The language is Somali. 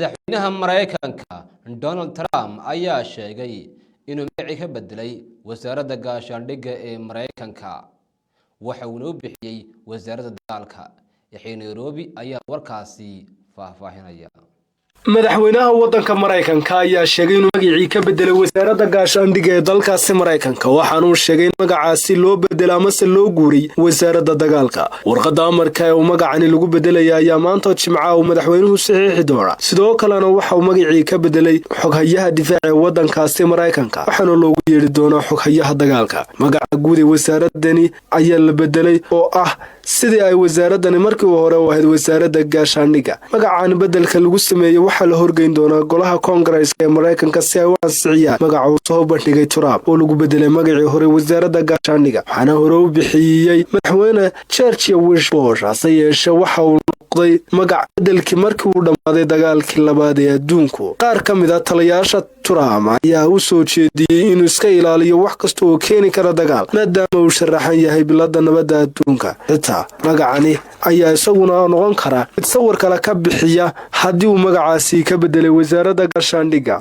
madaxweynaha Mareykanka Donald Trump ayaa sheegay inuu magacii ka bedelay wasaaradda gaashaandhigga ee Mareykanka waxa uu bixiyay wasaaradda dagaalka ee Nairobi ayaa warkaasi faahfaahinaya. madaxweynaha waddanka Mareykanka ayaa sheegay inuu magacii ka bedelay wasaaradda gaashaandhigga ee dalkaasi Mareykanka waxaana uu sheegay in magacaasi loo bedelay ama se loo guuray wasaaradda dagaalka. warqadda amarka ee uu magacani lagu bedelay ayaa maanta Jimcaha uu madaxweynuhu saxiixi doona. sidoo kalena waxa uu magacii ka bedelay xoghayaha difaaca ee waddankaasi Mareykanka waxaana loogu yeeri doonaa xoghayaha dagaalka. magaca guud ee wasaaradani ayaa la bedelay oo ah sidii ay wasaaradani markii hore u ahayd wasaaradda gaashaandhigga. magacan bedelka lagu sameeyay waxaa la horgeyn doonaa golaha Koongareeska ee Mareykanka si ay u ansixiyaan magaca uu soo bandhigay Trump oo lagu bedelay magacii hore wasaaradda gaashaandhigga waxaana hore u bixiyay madaxweyne George W. Bush. hase yeeshee waxa uu noqday magac bedelkii markii uu dhammaaday dagaalkii labaad ee adduunku. qaar ka mid ah taliyayaasha Trump ayaa u soo jeediyay inuu iska ilaaliyo wax kasta oo keeni kara dagaal maadaama uu sharaxan yahay biladda nabadda adduunka. xitaa magacani ayaa isaguna noqon kara mid sawir kale ka bixiya haddii uu magacaasi ka bedelay wasaaradda gaashaandhigga.